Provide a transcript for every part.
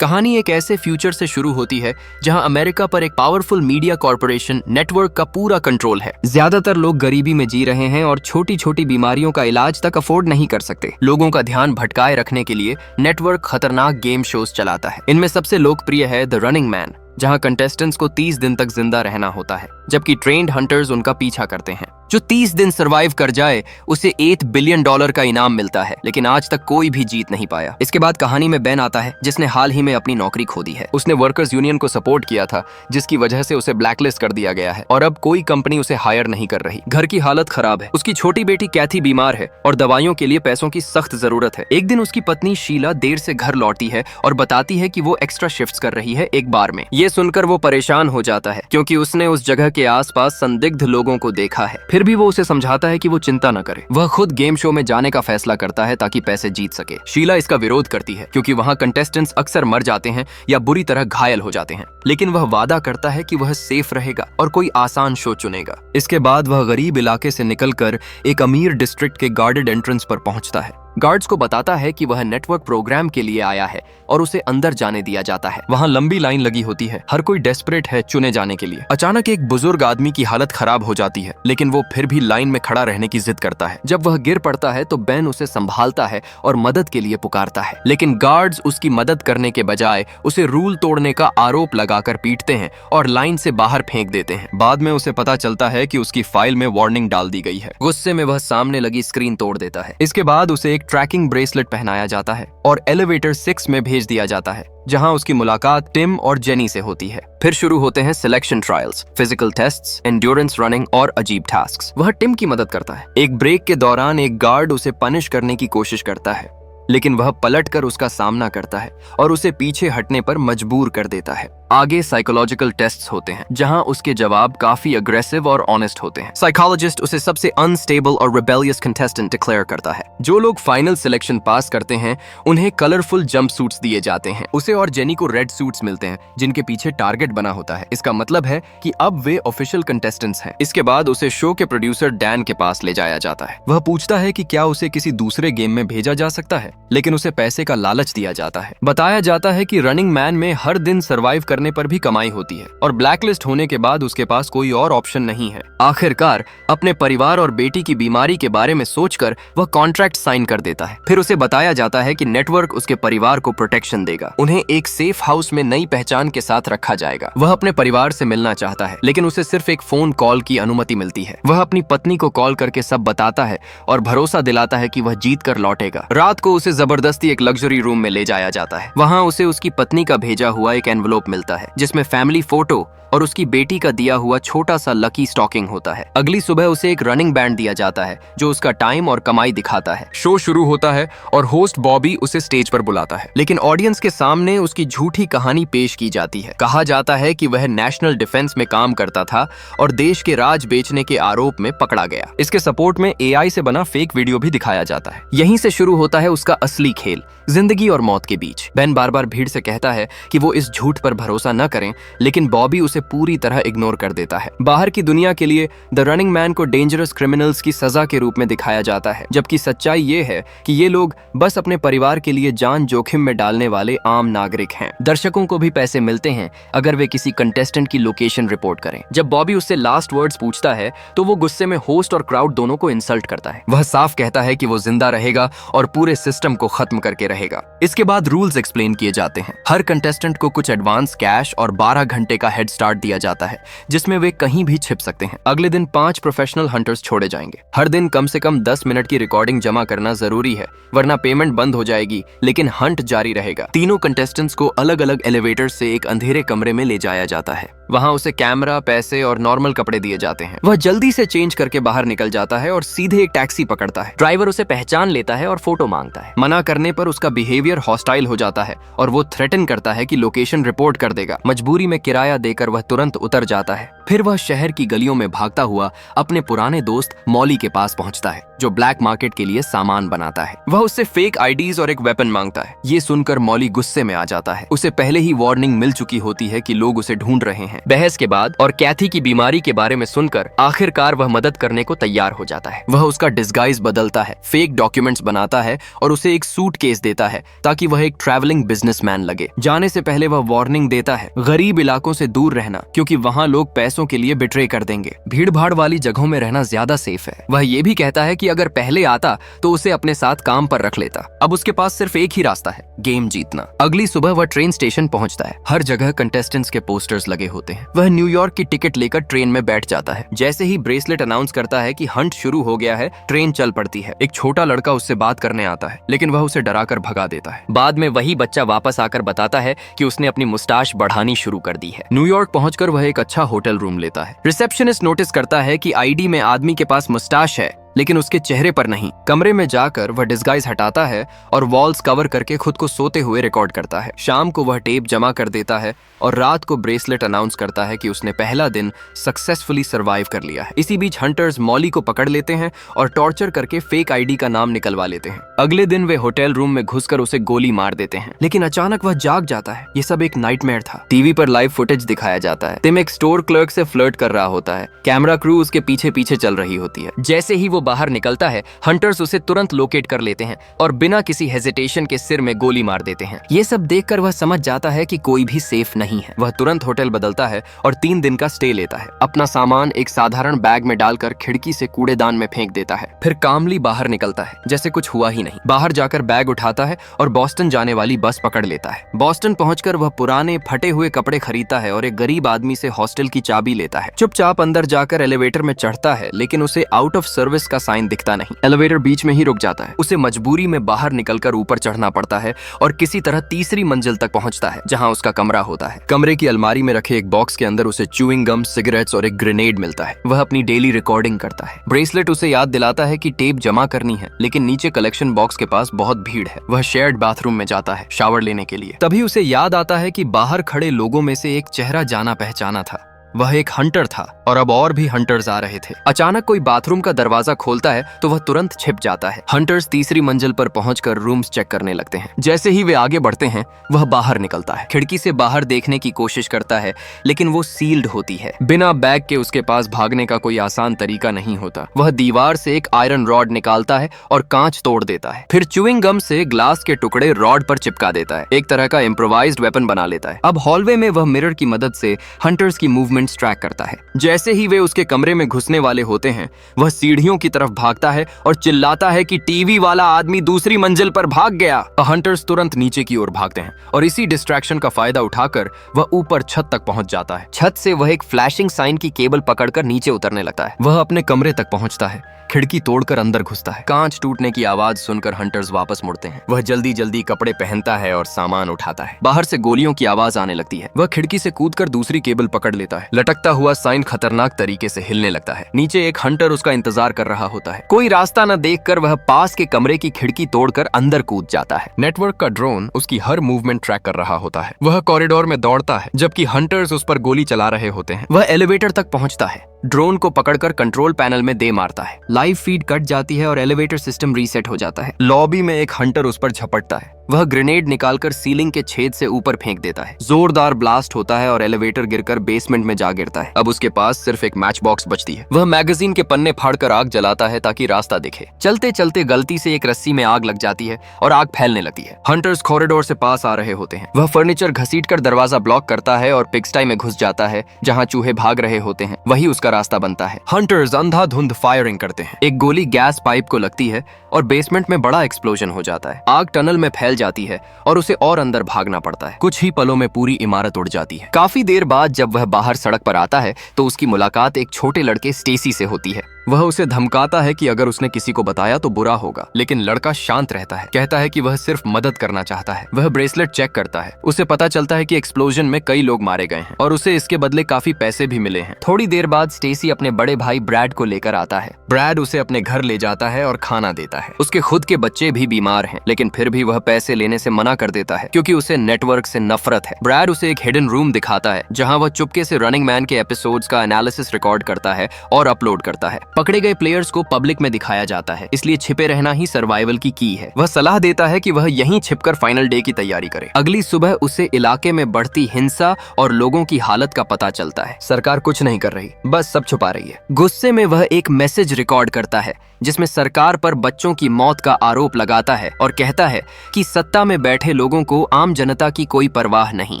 कहानी एक ऐसे फ्यूचर से शुरू होती है जहां अमेरिका पर एक पावरफुल मीडिया कॉर्पोरेशन नेटवर्क का पूरा कंट्रोल है। ज्यादातर लोग गरीबी में जी रहे हैं और छोटी छोटी बीमारियों का इलाज तक अफोर्ड नहीं कर सकते। लोगों का ध्यान भटकाए रखने के लिए नेटवर्क खतरनाक गेम शोज चलाता है। इनमें सबसे लोकप्रिय है द रनिंग मैन, जहां कंटेस्टेंट्स को 30 दिन तक जिंदा रहना होता है, जबकि ट्रेन्ड हंटर्स उनका पीछा करते हैं। जो 30 दिन सरवाइव कर जाए उसे $8 बिलियन का इनाम मिलता है, लेकिन आज तक कोई भी जीत नहीं पाया। इसके बाद कहानी में बेन आता है, जिसने हाल ही में अपनी नौकरी खो दी है। उसने वर्कर्स यूनियन को सपोर्ट किया था, जिसकी वजह से उसे ब्लैकलिस्ट कर दिया गया है और अब कोई कंपनी उसे हायर नहीं कर रही। घर की हालत खराब है, उसकी छोटी बेटी कैथी बीमार है और दवाइयों के लिए पैसों की सख्त जरूरत है। एक दिन उसकी पत्नी शीला देर से घर लौटती है और बताती है कि वो एक्स्ट्रा शिफ्ट्स कर रही है एक बार में। ये सुनकर वो परेशान हो जाता है, क्योंकि उसने उस जगह के आसपास संदिग्ध लोगों को देखा है। फिर भी वो उसे समझाता है कि वो चिंता न करे। वह खुद गेम शो में जाने का फैसला करता है ताकि पैसे जीत सके। शीला इसका विरोध करती है, क्योंकि वहाँ कंटेस्टेंट्स अक्सर मर जाते हैं या बुरी तरह घायल हो जाते हैं, लेकिन वह वादा करता है कि वह सेफ रहेगा और कोई आसान शो चुनेगा। इसके बाद वह गरीब इलाके से निकलकर एक अमीर डिस्ट्रिक्ट के गार्डेड एंट्रेंस पर पहुंचता है। गार्ड्स को बताता है कि वह नेटवर्क प्रोग्राम के लिए आया है और उसे अंदर जाने दिया जाता है। वहाँ लंबी लाइन लगी होती है, हर कोई डेस्परेट है चुने जाने के लिए। अचानक एक बुजुर्ग आदमी की हालत खराब हो जाती है, लेकिन वो फिर भी लाइन में खड़ा रहने की जिद करता है। जब वह गिर पड़ता है तो बेन उसे संभालता है और मदद के लिए पुकारता है, लेकिन गार्ड्स उसकी मदद करने के बजाय उसे रूल तोड़ने का आरोप लगाकर पीटते हैं और लाइन से बाहर फेंक देते हैं। बाद में उसे पता चलता है कि उसकी फाइल में वार्निंग डाल दी गई है। गुस्से में वह सामने लगी स्क्रीन तोड़ देता है। इसके बाद उसे एक ट्रैकिंग ब्रेसलेट पहनाया जाता है और एलिवेटर 6 में भेज दिया जाता है, जहां उसकी मुलाकात टिम और जेनी से होती है। फिर शुरू होते हैं selection trials, physical tests, endurance running और अजीब टास्क्स। वह टिम की मदद करता है। एक ब्रेक के दौरान एक गार्ड उसे पनिश करने की कोशिश करता है, लेकिन वह पलटकर उसका सामना करता है और उसे पीछे हटने पर मजबूर कर देता है। आगे साइकोलॉजिकल टेस्ट्स होते हैं, जहां उसके जवाब काफी अग्रेसिव और ऑनेस्ट होते हैं। साइकोलॉजिस्ट उसे सबसे अनस्टेबल और रिबेलियस कंटेस्टेंट डिक्लेयर करता है। जो लोग फाइनल सिलेक्शन पास करते हैं उन्हें कलरफुल जंप सूट्स दिए जाते हैं। उसे और जेनी को रेड सूट्स मिलते हैं, जिनके पीछे टारगेट बना होता है। इसका मतलब है कि अब वे ऑफिशियल कंटेस्टेंट्स हैं। इसके बाद उसे शो के प्रोड्यूसर डैन के पास ले जाया जाता है। वह पूछता है कि क्या उसे किसी दूसरे गेम में भेजा जा सकता है, लेकिन उसे पैसे का लालच दिया जाता है। बताया जाता है कि रनिंग मैन में हर दिन सर्वाइव करने पर भी कमाई होती है और ब्लैकलिस्ट होने के बाद उसके पास कोई और ऑप्शन नहीं है। आखिरकार अपने परिवार और बेटी की बीमारी के बारे में सोचकर वह कॉन्ट्रैक्ट साइन कर देता है। फिर उसे बताया जाता है कि नेटवर्क उसके परिवार को प्रोटेक्शन देगा। उन्हें एक सेफ हाउस में नई पहचान के साथ रखा जाएगा। वह अपने परिवार से मिलना चाहता है, लेकिन उसे सिर्फ एक फोन कॉल की अनुमति मिलती है। वह अपनी पत्नी को कॉल करके सब बताता है और भरोसा दिलाता है कि वह जीत कर लौटेगा। रात को उसे जबरदस्ती एक लग्जरी रूम में ले जाया जाता है। वहाँ उसे उसकी पत्नी का भेजा हुआ एक एनवलप मिलता है, जिसमें फैमिली फोटो और उसकी बेटी का दिया हुआ छोटा सा लकी स्टॉकिंग होता है। अगली सुबह उसे एक रनिंग बैंड दिया जाता है, जो उसका टाइम और कमाई दिखाता है। शो शुरू होता है और होस्ट बॉबी उसे स्टेज पर बुलाता है, लेकिन ऑडियंस के सामने उसकी झूठी कहानी पेश की जाती है। कहा जाता है कि वह नेशनल डिफेंस में काम करता था और देश के राज बेचने के आरोप में पकड़ा गया। इसके सपोर्ट में AI से बना फेक वीडियो भी दिखाया जाता है। यहीं से शुरू होता है उसका असली खेल, जिंदगी और मौत के बीच। बेन बार बार भीड़ से कहता है कि वो इस झूठ पर भरोसा न करें, लेकिन बॉबी उसे पूरी तरह इग्नोर कर देता है। बाहर की दुनिया के लिए द रनिंग मैन को डेंजरस क्रिमिनल्स की सजा के रूप में दिखाया जाता है, जबकि सच्चाई ये है कि ये लोग बस अपने परिवार के लिए जान जोखिम में डालने वाले आम नागरिक हैं। दर्शकों को भी पैसे मिलते हैं अगर वे किसी कंटेस्टेंट की लोकेशन रिपोर्ट करें। जब बॉबी उससे लास्ट वर्ड्स पूछता है तो वो गुस्से में होस्ट और क्राउड दोनों को इंसल्ट करता है। वह साफ कहता है कि वो जिंदा रहेगा और पूरे सिस्टम को खत्म करके रहेगा। इसके बाद रूल्स एक्सप्लेन किए जाते हैं। हर कंटेस्टेंट को कुछ एडवांस कैश और 12 घंटे का हेड स्टार्ट दिया जाता है, जिसमें वे कहीं भी छिप सकते हैं। अगले दिन 5 प्रोफेशनल हंटर्स छोड़े जाएंगे। हर दिन कम से कम 10 मिनट की रिकॉर्डिंग जमा करना जरूरी है, वरना पेमेंट बंद हो जाएगी, लेकिन हंट जारी रहेगा। तीनों कंटेस्टेंट्स को अलग अलग एलिवेटर से एक अंधेरे कमरे में ले जाया जाता है। वहाँ उसे कैमरा, पैसे और नॉर्मल कपड़े दिए जाते हैं। वह जल्दी से चेंज करके बाहर निकल जाता है और सीधे एक टैक्सी पकड़ता है। ड्राइवर उसे पहचान लेता है और फोटो मांगता है। मना करने पर उसका बिहेवियर हॉस्टाइल हो जाता है और वो थ्रेटन करता है कि लोकेशन रिपोर्ट कर देगा। मजबूरी में किराया देकर वह तुरंत उतर जाता है। फिर वह शहर की गलियों में भागता हुआ अपने पुराने दोस्त मॉली के पास पहुंचता है, जो ब्लैक मार्केट के लिए सामान बनाता है। वह उससे फेक आईडीज और एक वेपन मांगता है। ये सुनकर मॉली गुस्से में आ जाता है। उसे पहले ही वार्निंग मिल चुकी होती है कि लोग उसे ढूंढ रहे हैं। बहस के बाद और कैथी की बीमारी के बारे में सुनकर आखिरकार वह मदद करने को तैयार हो जाता है। वह उसका डिस्गाइज बदलता है, फेक डॉक्यूमेंट्स बनाता है और उसे एक सूटकेस देता है ताकि वह एक ट्रैवलिंग बिजनेसमैन लगे। जाने से पहले वह वार्निंग देता है, गरीब इलाकों से दूर रहना क्योंकि वहाँ लोग पैसों के लिए बिट्रे कर देंगे। भीड़ भाड़ वाली जगहों में रहना ज्यादा सेफ है। वह ये भी कहता है कि अगर पहले आता तो उसे अपने साथ काम पर रख लेता। अब उसके पास सिर्फ एक ही रास्ता है, गेम जीतना। अगली सुबह वह ट्रेन स्टेशन पहुंचता है। हर जगह कंटेस्टेंट्स के पोस्टर्स लगे होते हैं। वह न्यूयॉर्क की टिकट लेकर ट्रेन में बैठ जाता है। जैसे ही ब्रेसलेट अनाउंस करता है कि हंट शुरू हो गया है, ट्रेन चल पड़ती है। एक छोटा लड़का उससे बात करने आता है, लेकिन वह उसे डराकर भगा देता है। बाद में वही बच्चा वापस आकर बताता है कि उसने अपनी मुस्ताश बढ़ानी शुरू कर दी है। न्यूयॉर्क पहुंचकर वह एक अच्छा होटल रूम लेता है। रिसेप्शनिस्ट नोटिस करता है कि आईडी में आदमी के पास मुस्ताश है, लेकिन उसके चेहरे पर नहीं। कमरे में जाकर वह डिस्गाइज हटाता है और वॉल्स कवर करके खुद को सोते हुए रिकॉर्ड करता है। शाम को वह टेप जमा कर देता है और रात को ब्रेसलेट अनाउंस करता है कि उसने पहला दिन सक्सेसफुली सरवाइव कर लिया है। इसी बीच हंटर्स मॉली को पकड़ लेते हैं और टॉर्चर करके फेक आईडी का नाम निकलवा लेते हैं। अगले दिन वे होटल रूम में घुसकर उसे गोली मार देते हैं, लेकिन अचानक वह जाग जाता है। ये सब एक नाइटमेयर था। टीवी पर लाइव फुटेज दिखाया जाता है। टिम एक स्टोर क्लर्क से फ्लर्ट कर रहा होता है। कैमरा क्रू उसके पीछे पीछे चल रही होती है। जैसे ही वो बाहर निकलता है, हंटर्स उसे तुरंत लोकेट कर लेते हैं और बिना किसी हेजिटेशन के सिर में गोली मार देते हैं। ये सब देखकर वह समझ जाता है कि कोई भी सेफ नहीं है। वह तुरंत होटल बदलता है और 3 दिन का स्टे लेता है। अपना सामान एक साधारण बैग में डालकर खिड़की से कूड़ेदान में फेंक देता है। फिर कामली बाहर निकलता है जैसे कुछ हुआ ही नहीं। बाहर जाकर बैग उठाता है और बॉस्टन जाने वाली बस पकड़ लेता है। बॉस्टन पहुंचकर वह पुराने फटे हुए कपड़े खरीदता है और एक गरीब आदमी से हॉस्टल की चाबी लेता है। चुपचाप अंदर जाकर एलिवेटर में चढ़ता है, लेकिन उसे आउट ऑफ सर्विस का साइन दिखता नहीं। एलिवेटर बीच में ही रुक जाता है। उसे मजबूरी में बाहर निकलकर ऊपर चढ़ना पड़ता है और किसी तरह तीसरी मंजिल तक पहुंचता है, जहां उसका कमरा होता है। कमरे की अलमारी में रखे एक बॉक्स के अंदर उसे च्यूइंग गम, सिगरेट्स और एक ग्रेनेड मिलता है। वह अपनी डेली रिकॉर्डिंग करता है। ब्रेसलेट उसे याद दिलाता है कि टेप जमा करनी है, लेकिन नीचे कलेक्शन बॉक्स के पास बहुत भीड़ है। वह शेयर्ड बाथरूम में जाता है शावर लेने के लिए। तभी उसे याद आता है कि बाहर खड़े लोगों में से एक चेहरा जाना पहचाना था। वह एक हंटर था और अब और भी हंटर्स आ रहे थे। अचानक कोई बाथरूम का दरवाजा खोलता है तो वह तुरंत छिप जाता है। हंटर्स तीसरी मंजिल पर पहुंचकर रूम्स चेक करने लगते हैं। जैसे ही वे आगे बढ़ते हैं, वह बाहर निकलता है। खिड़की से बाहर देखने की कोशिश करता है, लेकिन वो सील्ड होती है। बिना बैग के उसके पास भागने का कोई आसान तरीका नहीं होता। वह दीवार से एक आयरन रॉड निकालता है और कांच तोड़ देता है। फिर च्यूइंग गम से ग्लास के टुकड़े रॉड पर चिपका देता है। एक तरह का इम्प्रोवाइज्ड वेपन बना लेता है। अब हॉलवे में वह मिरर की मदद से हंटर्स की मूवमेंट ट्रैक करता है। जैसे ही वे उसके कमरे में घुसने वाले होते हैं, वह सीढ़ियों की तरफ भागता है और चिल्लाता है कि टीवी वाला आदमी दूसरी मंजिल पर भाग गया। हंटर्स तुरंत नीचे की ओर भागते हैं और इसी डिस्ट्रैक्शन का फायदा उठाकर वह ऊपर छत तक पहुंच जाता है। छत से वह एक फ्लैशिंग साइन की केबल पकड़कर नीचे उतरने लगता है। वह अपने कमरे तक पहुंचता है, खिड़की तोड़कर अंदर घुसता है। कांच टूटने की आवाज सुनकर हंटर्स वापस मुड़ते हैं। वह जल्दी जल्दी कपड़े पहनता है और सामान उठाता है। बाहर से गोलियों की आवाज आने लगती है। वह खिड़की से कूदकर दूसरी केबल पकड़ लेता है। लटकता हुआ साइन खतरनाक तरीके से हिलने लगता है। नीचे एक हंटर उसका इंतजार कर रहा होता है। कोई रास्ता न देखकर वह पास के कमरे की खिड़की तोड़कर अंदर कूद जाता है। नेटवर्क का ड्रोन उसकी हर मूवमेंट ट्रैक कर रहा होता है। वह कॉरिडोर में दौड़ता है जबकि हंटर्स उस पर गोली चला रहे होते हैं। वह एलिवेटर तक पहुंचता है। ड्रोन को पकड़कर कंट्रोल पैनल में दे मारता है। लाइव फीड कट जाती है और एलिवेटर सिस्टम रीसेट हो जाता है। लॉबी में एक हंटर उस पर झपटता है। वह ग्रेनेड निकालकर सीलिंग के छेद से ऊपर फेंक देता है। जोरदार ब्लास्ट होता है और एलिवेटर गिरकर बेसमेंट में जा गिरता है। अब उसके पास सिर्फ एक मैच बॉक्स बचती है। वह मैगजीन के पन्ने फाड़कर आग जलाता है ताकि रास्ता दिखे। चलते चलते गलती से एक रस्सी में आग लग जाती है और आग फैलने लगती है। हंटर्स कॉरिडोर से पास आ रहे होते हैं। वह फर्नीचर घसीटकर दरवाजा ब्लॉक करता है और पिगस्टाई में घुस जाता है, जहां चूहे भाग रहे होते हैं। वही उसका रास्ता बनता है। हंटर्स अंधाधुंध फायरिंग करते हैं। एक गोली गैस पाइप को लगती है और बेसमेंट में बड़ा एक्सप्लोजन हो जाता है। आग टनल में फैल जाती है और उसे और अंदर भागना पड़ता है। कुछ ही पलों में पूरी इमारत उड़ जाती है। काफी देर बाद जब वह बाहर सड़क पर आता है तो उसकी मुलाकात एक छोटे लड़के स्टेसी से होती है। वह उसे धमकाता है कि अगर उसने किसी को बताया तो बुरा होगा, लेकिन लड़का शांत रहता है, कहता है कि वह सिर्फ मदद करना चाहता है। वह ब्रेसलेट चेक करता है। उसे पता चलता है कि एक्सप्लोजन में कई लोग मारे गए हैं और उसे इसके बदले काफी पैसे भी मिले हैं। थोड़ी देर बाद स्टेसी अपने बड़े भाई ब्रैड को लेकर आता है। ब्रैड उसे अपने घर ले जाता है और खाना देता है। उसके खुद के बच्चे भी बीमार हैं, लेकिन फिर भी वह पैसे लेने से मना कर देता है क्योंकि उसे नेटवर्क से नफरत है। ब्रैड उसे एक हिडन रूम दिखाता है जहां वह चुपके से रनिंग मैन के एपिसोड्स का एनालिसिस रिकॉर्ड करता है और अपलोड करता है। पकड़े गए प्लेयर्स को पब्लिक में दिखाया जाता है, इसलिए छिपे रहना ही सर्वाइवल की है। वह सलाह देता है कि वह यहीं छिपकर फाइनल डे की तैयारी करे। अगली सुबह उसे इलाके में बढ़ती हिंसा और लोगों की हालत का पता चलता है। सरकार कुछ नहीं कर रही, बस सब छुपा रही है। गुस्से में वह एक मैसेज रिकॉर्ड करता है जिसमें सरकार पर बच्चों की मौत का आरोप लगाता है और कहता है कि सत्ता में बैठे लोगों को आम जनता की कोई परवाह नहीं।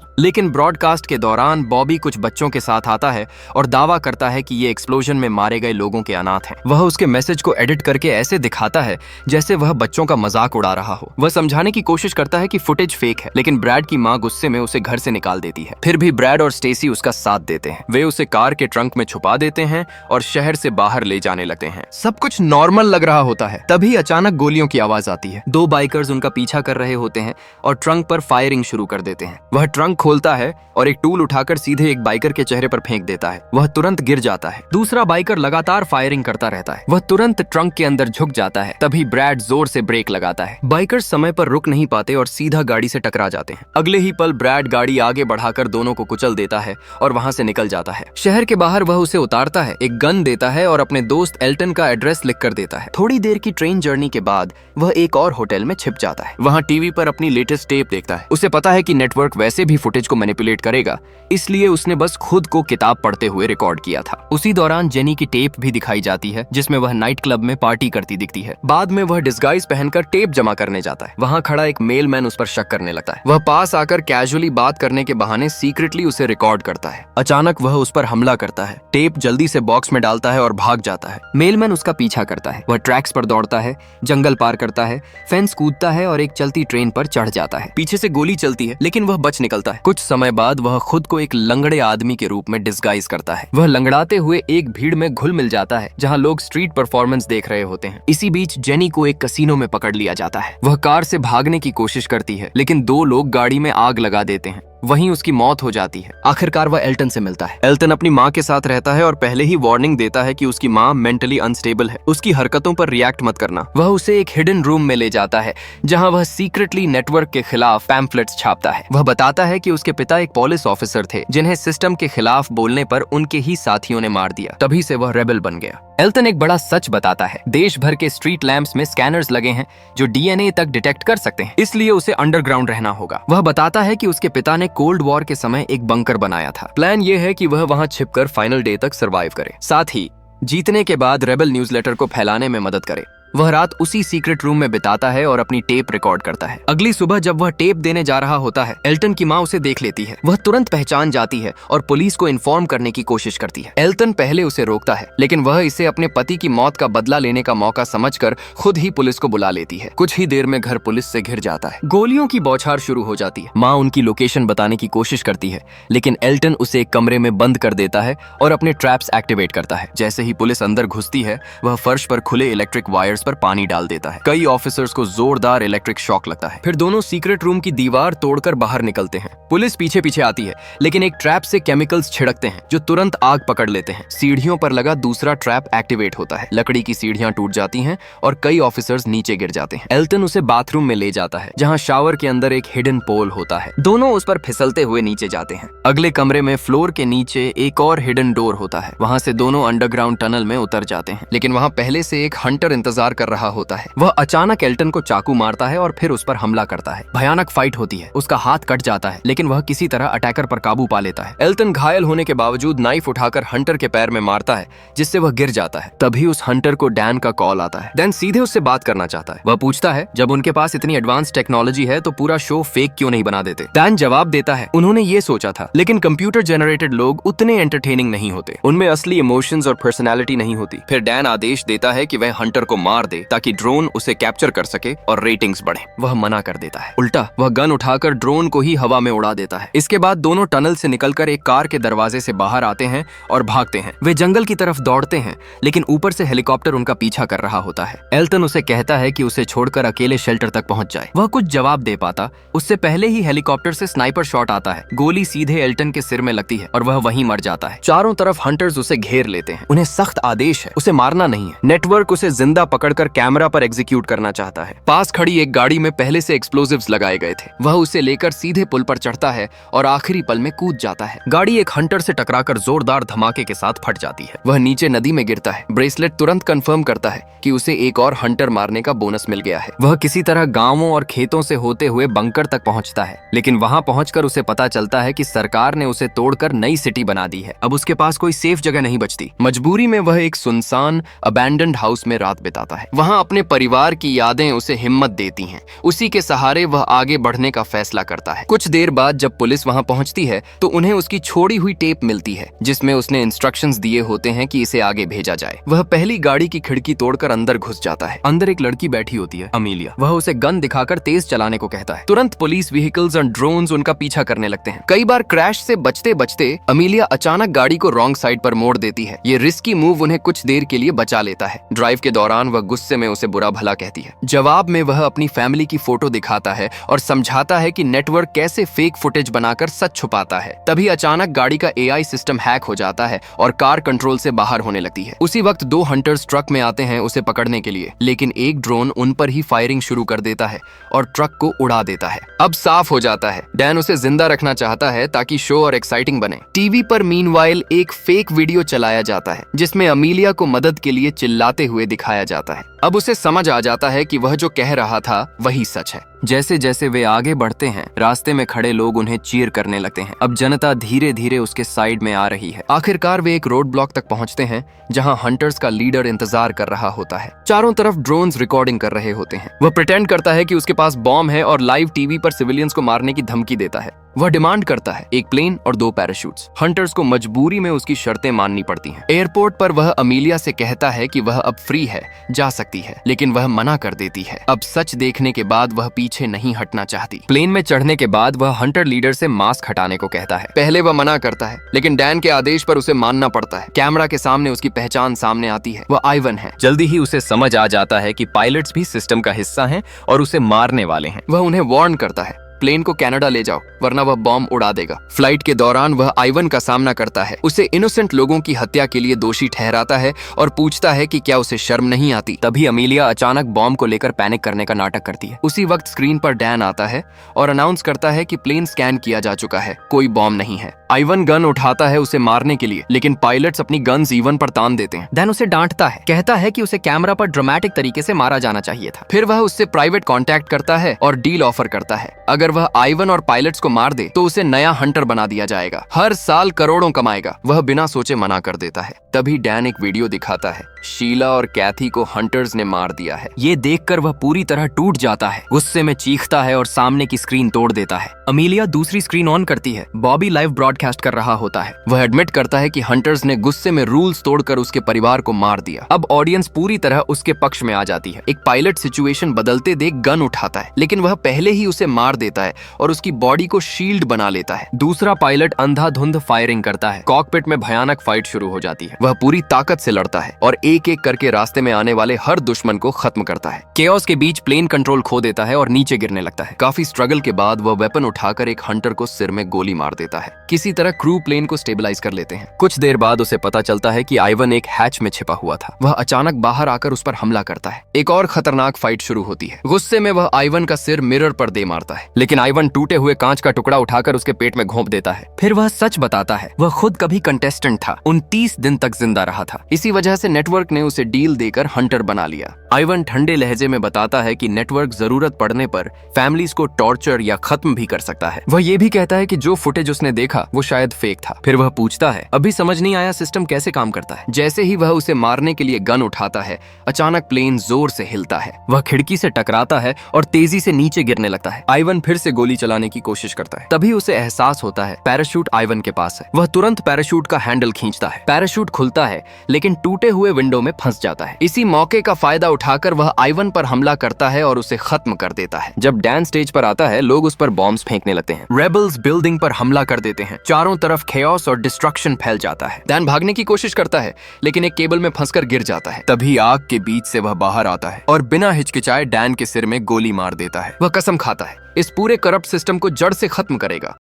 लेकिन ब्रॉडकास्ट के दौरान बॉबी कुछ बच्चों के साथ आता है और दावा करता है कि ये एक्सप्लोजन में मारे गए लोगों के अनाथ हैं। वह उसके मैसेज को एडिट करके ऐसे दिखाता है जैसे वह बच्चों का मजाक उड़ा रहा हो। वह समझाने की कोशिश करता है कि फुटेज फेक है, लेकिन ब्रैड की माँ गुस्से में उसे घर से निकाल देती है। फिर भी ब्रैड और स्टेसी उसका साथ देते हैं। वे उसे कार के ट्रंक में छुपा देते हैं और शहर से बाहर ले जाने लगते हैं। सब कुछ नॉर्मल लग रहा होता है, तभी अचानक गोलियों की आवाज आती है। दो बाइकर्स उनका पीछा कर रहे होते हैं और ट्रंक पर फायरिंग शुरू कर देते हैं। वह ट्रंक खोलता है और एक टूल उठाकर सीधे एक बाइकर के चेहरे पर फेंक देता है। वह तुरंत गिर जाता है। दूसरा बाइकर लगातार फायरिंग करता रहता है। वह तुरंत ट्रंक के अंदर झुक जाता है। तभी ब्रैड जोर से ब्रेक लगाता है। बाइकर्स समय पर रुक नहीं पाते और सीधा गाड़ी से टकरा जाते हैं। अगले ही पल ब्रैड गाड़ी आगे बढ़ाकर दोनों को कुचल देता है और वहां से निकल जाता है। शहर के बाहर वह उसे उतारता है, एक गन देता है और अपने दोस्त एल्टन का एड्रेस लिख कर देता है। थोड़ी देर की ट्रेन जर्नी के बाद वह एक और होटल में छिप जाता है। वहां टीवी पर अपनी लेटेस्ट टेप देखता है। उसे पता है कि नेटवर्क वैसे भी फुटेज को मैनिपुलेट करेगा, इसलिए उसने बस खुद को किताब पढ़ते हुए रिकॉर्ड किया था। उसी दौरान जेनी की टेप भी दिखाई जाती है जिसमें वह नाइट क्लब में पार्टी करती दिखती है। बाद में वह डिस्गाइज पहनकर टेप जमा करने जाता है। वहां खड़ा एक मेलमैन उस पर शक करने लगता है। वह पास आकर कैजुअली बात करने के बहाने सीक्रेटली उसे रिकॉर्ड करता है। अचानक वह उस पर हमला करता है। टेप जल्दी से बॉक्स में डालता है और भाग जाता है। मेलमैन उसका पीछा करता है। वह ट्रैक्स पर दौड़ता है, जंगल पार करता है, फेंस कूदता है और एक चलती ट्रेन पर चढ़ जाता है। पीछे से गोली चलती है, लेकिन वह बच निकलता है। कुछ समय बाद वह खुद को एक लंगड़े आदमी के रूप में डिस्गाइज करता है। वह लंगड़ाते हुए एक भीड़ में घुल मिल जाता है जहां लोग स्ट्रीट परफॉर्मेंस देख रहे होते हैं। इसी बीच जेनी को एक कसीनो में पकड़ लिया जाता है। वह कार से भागने की कोशिश करती है, लेकिन दो लोग गाड़ी में आग लगा देते हैं। वहीं उसकी मौत हो जाती है। आखिरकार वह एल्टन से मिलता है। एल्टन अपनी माँ के साथ रहता है और पहले ही वार्निंग देता है कि उसकी माँ मेंटली अनस्टेबल है, उसकी हरकतों पर रिएक्ट मत करना। वह उसे एक हिडन रूम में ले जाता है जहां वह सीक्रेटली नेटवर्क के खिलाफ पैम्फलेट्स छापता है। वह बताता है कि उसके पिता एक पुलिस ऑफिसर थे जिन्हें सिस्टम के खिलाफ बोलने पर उनके ही साथियों ने मार दिया। तभी से वह रेबल बन गया। एल्टन एक बड़ा सच बताता है। देश भर के स्ट्रीट लैंप्स में स्कैनर्स लगे हैं जो डीएनए तक डिटेक्ट कर सकते हैं, इसलिए उसे अंडरग्राउंड रहना होगा। वह बताता है कि उसके पिता ने कोल्ड वॉर के समय एक बंकर बनाया था। प्लान ये है कि वह वहां छिपकर फाइनल डे तक सरवाइव करे, साथ ही जीतने के बाद रेबल न्यूज़लेटर को फैलाने में मदद करे। वह रात उसी सीक्रेट रूम में बिताता है और अपनी टेप रिकॉर्ड करता है। अगली सुबह जब वह टेप देने जा रहा होता है, एल्टन की माँ उसे देख लेती है। वह तुरंत पहचान जाती है और पुलिस को इन्फॉर्म करने की कोशिश करती है। एल्टन पहले उसे रोकता है, लेकिन वह इसे अपने पति की मौत का बदला लेने का मौका समझकर खुद ही पुलिस को बुला लेती है। कुछ ही देर में घर पुलिस से घिर जाता है। गोलियों की बौछार शुरू हो जाती है। माँ उनकी लोकेशन बताने की कोशिश करती है, लेकिन एल्टन उसे एक कमरे में बंद कर देता है और अपने ट्रैप्स एक्टिवेट करता है। जैसे ही पुलिस अंदर घुसती है, वह फर्श पर खुले इलेक्ट्रिक वायर्स पर पानी डाल देता है। कई ऑफिसर्स को जोरदार इलेक्ट्रिक शॉक लगता है। फिर दोनों सीक्रेट रूम की दीवार तोड़कर बाहर निकलते हैं। पुलिस पीछे पीछे आती है, लेकिन एक ट्रैप से केमिकल्स छिड़कते हैं जो तुरंत आग पकड़ लेते हैं। सीढ़ियों पर लगा दूसरा ट्रैप एक्टिवेट होता है। लकड़ी की सीढ़ियां टूट जाती हैं और कई ऑफिसर्स नीचे गिर जाते हैं। एल्टन उसे बाथरूम में ले जाता है जहां शावर के अंदर एक हिडन पोल होता है। दोनों उस पर फिसलते हुए नीचे जाते हैं। अगले कमरे में फ्लोर के नीचे एक और हिडन डोर होता है। वहां से दोनों अंडरग्राउंड टनल में उतर जाते हैं, लेकिन वहां पहले से एक हंटर इंतजार कर रहा होता है। वह अचानक एल्टन को चाकू मारता है और फिर उस पर हमला करता है। भयानक फाइट होती है। उसका हाथ कट जाता है, लेकिन वह किसी तरह अटैकर पर काबू पा लेता है। एल्टन घायल होने के बावजूद नाइफ उठाकर हंटर के पैर में मारता है, जिससे वह गिर जाता है। तभी उस हंटर को डैन का कॉल आता है। डैन सीधे उससे बात करना चाहता है। वह पूछता है, जब उनके पास इतनी एडवांस टेक्नोलॉजी है तो पूरा शो फेक क्यों नहीं बना देते? डैन जवाब देता है, उन्होंने ये सोचा था, लेकिन कंप्यूटर जनरेटेड लोग उतने एंटरटेनिंग नहीं होते। उनमें असली इमोशंस और पर्सनैलिटी नहीं होती। फिर डैन आदेश देता है कि वह हंटर को मार मार दे ताकि ड्रोन उसे कैप्चर कर सके और रेटिंग्स बढ़े। वह मना कर देता है। उल्टा वह गन उठाकर ड्रोन को ही हवा में उड़ा देता है। इसके बाद दोनों टनल से निकलकर एक कार के दरवाजे से बाहर आते हैं और भागते हैं। वे जंगल की तरफ दौड़ते हैं, लेकिन ऊपर से हेलीकॉप्टर उनका पीछा कर रहा होता है। एल्टन उसे कहता है कि उसे छोड़कर अकेले शेल्टर तक पहुंच जाए। वह कुछ जवाब दे पाता उससे पहले ही हेलीकॉप्टर से स्नाइपर शॉट आता है। गोली सीधे एल्टन के सिर में लगती है और वह वहीं मर जाता है। चारों तरफ हंटर्स उसे घेर लेते हैं। उन्हें सख्त आदेश है, उसे मारना नहीं है। नेटवर्क उसे जिंदा पकड़कर कैमरा पर एग्जीक्यूट करना चाहता है। पास खड़ी एक गाड़ी में पहले से एक्सप्लोजिव्स लगाए गए थे। वह उसे लेकर सीधे पुल पर चढ़ता है और आखिरी पल में कूद जाता है। गाड़ी एक हंटर से टकराकर जोरदार धमाके के साथ फट जाती है। वह नीचे नदी में गिरता है। ब्रेसलेट तुरंत कंफर्म करता है कि उसे एक और हंटर मारने का बोनस मिल गया है। वह किसी तरह गांवों और खेतों से होते हुए बंकर तक पहुंचता है, लेकिन वहां पहुंचकर उसे पता चलता है कि सरकार ने उसे तोड़कर नई सिटी बना दी है। अब उसके पास कोई सेफ जगह नहीं बचती। मजबूरी में वह एक सुनसान अबैंडन्ड हाउस में रात बिताता है। वहां अपने परिवार की यादें उसे हिम्मत देती हैं। उसी के सहारे वह आगे बढ़ने का फैसला करता है। कुछ देर बाद जब पुलिस वहां पहुंचती है तो उन्हें उसकी छोड़ी हुई टेप मिलती है, जिसमें उसने इंस्ट्रक्शंस दिए होते हैं कि इसे आगे भेजा जाए। वह पहली गाड़ी की खिड़की तोड़कर अंदर घुस जाता है। अंदर एक लड़की बैठी होती है, अमीलिया। वह उसे गन दिखाकर तेज चलाने को कहता है। तुरंत पुलिस व्हीकल्स और ड्रोन्स उनका पीछा करने लगते हैं। कई बार क्रैश से बचते बचते अमीलिया अचानक गाड़ी को रॉन्ग साइड पर मोड़ देती है। ये रिस्की मूव उन्हें कुछ देर के लिए बचा लेता है। ड्राइव के दौरान वह गुस्से में उसे बुरा भला कहती है। जवाब में वह अपनी फैमिली की फोटो दिखाता है और समझाता है कि नेटवर्क कैसे फेक फुटेज बनाकर सच छुपाता है। तभी अचानक गाड़ी का एआई सिस्टम हैक हो जाता है और कार कंट्रोल से बाहर होने लगती है। उसी वक्त दो हंटर्स ट्रक में आते हैं उसे पकड़ने के लिए, लेकिन एक ड्रोन उन पर ही फायरिंग शुरू कर देता है और ट्रक को उड़ा देता है। अब साफ हो जाता है, डैन उसे जिंदा रखना चाहता है ताकि शो और एक्साइटिंग बने। टीवी पर मीनवाइल एक फेक वीडियो चलाया जाता है जिसमें अमीलिया को मदद के लिए चिल्लाते हुए दिखाया जाता है। अब उसे समझ आ जाता है कि वह जो कह रहा था वही सच है। जैसे जैसे वे आगे बढ़ते हैं, रास्ते में खड़े लोग उन्हें चीयर करने लगते हैं। अब जनता धीरे धीरे उसके साइड में आ रही है। आखिरकार वे एक रोड ब्लॉक तक पहुंचते हैं जहां हंटर्स का लीडर इंतजार कर रहा होता है। चारों तरफ ड्रोन्स रिकॉर्डिंग कर रहे होते हैं। वह प्रिटेंड करता है कि उसके पास बॉम्ब है और लाइव टीवी पर सिविलियंस को मारने की धमकी देता है। वह डिमांड करता है एक प्लेन और 2 पैराशूट्स। हंटर्स को मजबूरी में उसकी शर्तें माननी पड़ती हैं। एयरपोर्ट पर वह अमीलिया से कहता है कि वह अब फ्री है, जा सकती है, लेकिन वह मना कर देती है। अब सच देखने के बाद वह पीछे नहीं हटना चाहती। प्लेन में चढ़ने के बाद वह हंटर लीडर से मास्क हटाने को कहता है। पहले वह मना करता है, लेकिन डैन के आदेश पर उसे मानना पड़ता है। कैमरा के सामने उसकी पहचान सामने आती है। वह आइवन है। जल्दी ही उसे समझ आ जाता है कि पायलट्स भी सिस्टम का हिस्सा हैं और उसे मारने वाले हैं। वह उन्हें वार्न करता है, प्लेन को कनाडा ले जाओ वरना वह बॉम्ब उड़ा देगा। फ्लाइट के दौरान वह आइवन का सामना करता है। उसे इनोसेंट लोगों की हत्या के लिए दोषी ठहराता है और पूछता है कि क्या उसे शर्म नहीं आती। तभी अमीलिया अचानक बॉम्ब को लेकर पैनिक करने का नाटक करती है। उसी वक्त स्क्रीन पर डैन आता है और अनाउंस करता है कि प्लेन स्कैन किया जा चुका है, कोई बॉम्ब नहीं है। आइवन गन उठाता है उसे मारने के लिए, लेकिन पायलट्स अपनी गन्स इवन पर तान देते हैं। डैन उसे डांटता है, कहता है कि उसे कैमरा पर ड्रामेटिक तरीके से मारा जाना चाहिए था। फिर वह उससे प्राइवेट कांटेक्ट करता है और डील ऑफर करता है। अगर वह आइवन और पायलट्स को मार दे तो उसे नया हंटर बना दिया जाएगा, हर साल करोड़ों कमाएगा। वह बिना सोचे मना कर देता है। तभी डैन एक वीडियो दिखाता है, शीला और कैथी को हंटर्स ने मार दिया है। ये देखकर वह पूरी तरह टूट जाता है, गुस्से में चीखता है और सामने की स्क्रीन तोड़ देता है। अमीलिया दूसरी स्क्रीन ऑन करती है। बॉबी लाइव ब्रॉडकास्ट कर रहा होता है। वह एडमिट करता है कि हंटर्स ने गुस्से में रूल्स तोड़कर उसके परिवार को मार दिया। अब ऑडियंस पूरी तरह उसके पक्ष में आ जाती है। एक पायलट सिचुएशन बदलते देख गन उठाता है, लेकिन वह पहले ही उसे मार देता है और उसकी बॉडी को शील्ड बना लेता है। दूसरा पायलट अंधाधुंध फायरिंग करता है। कॉकपिट में भयानक फाइट शुरू हो जाती है। वह पूरी ताकत से लड़ता है और एक एक करके रास्ते में आने वाले हर दुश्मन को खत्म करता है। केओस के बीच प्लेन कंट्रोल खो देता है और नीचे गिरने लगता है। काफी स्ट्रगल के बाद वह वेपन उठाकर एक हंटर को सिर में गोली मार देता है। किसी तरह क्रू प्लेन को स्टेबलाइज कर लेते हैं। कुछ देर बाद उसे पता चलता है कि आइवन एक हैच में छिपा हुआ था। वह अचानक बाहर आकर उस पर हमला करता है। एक और खतरनाक फाइट शुरू होती है। गुस्से में वह आइवन का सिर मिरर पर दे मारता है, लेकिन आइवन टूटे हुए कांच का टुकड़ा उठाकर उसके पेट में घोंप देता है। फिर वह सच बताता है, वह खुद कभी कंटेस्टेंट था, 29 दिन तक जिंदा रहा था। इसी वजह से नेटवर्क ने उसे डील देकर हंटर बना लिया। आइवन ठंडे लहजे में बताता है कि नेटवर्क जरूरत पड़ने पर फैमिलीज को टॉर्चर या खत्म भी कर सकता है। वह ये भी कहता है कि जो फुटेज उसने देखा वो शायद फेक था। फिर वह पूछता है, अभी समझ नहीं आया सिस्टम कैसे काम करता है। जैसे ही वह उसे मारने के लिए गन उठाता है, अचानक प्लेन जोर से हिलता है। वह खिड़की से टकराता है और तेजी से नीचे गिरने लगता है। आइवन फिर से गोली चलाने की कोशिश करता है। तभी उसे एहसास होता है पैराशूट आइवन के पास है। वह तुरंत पैराशूट का हैंडल खींचता है। पैराशूट खुलता है, लेकिन टूटे हुए विंडो में फंस जाता है। इसी मौके का फायदा उठाकर वह आइवन पर हमला करता है और उसे खत्म कर देता है। जब डैन स्टेज पर आता है, लोग उस पर बॉम्ब्स फेंकने लगते हैं। रेबल्स बिल्डिंग पर हमला कर देते हैं। चारों तरफ खेओस और डिस्ट्रक्शन फैल जाता है। डैन भागने की कोशिश करता है, लेकिन एक केबल में फंसकर गिर जाता है। तभी आग के बीच से वह बाहर आता है और बिना हिचकिचाए डैन के सिर में गोली मार देता है। वह कसम खाता है इस पूरे करप्ट सिस्टम को जड़ से खत्म करेगा।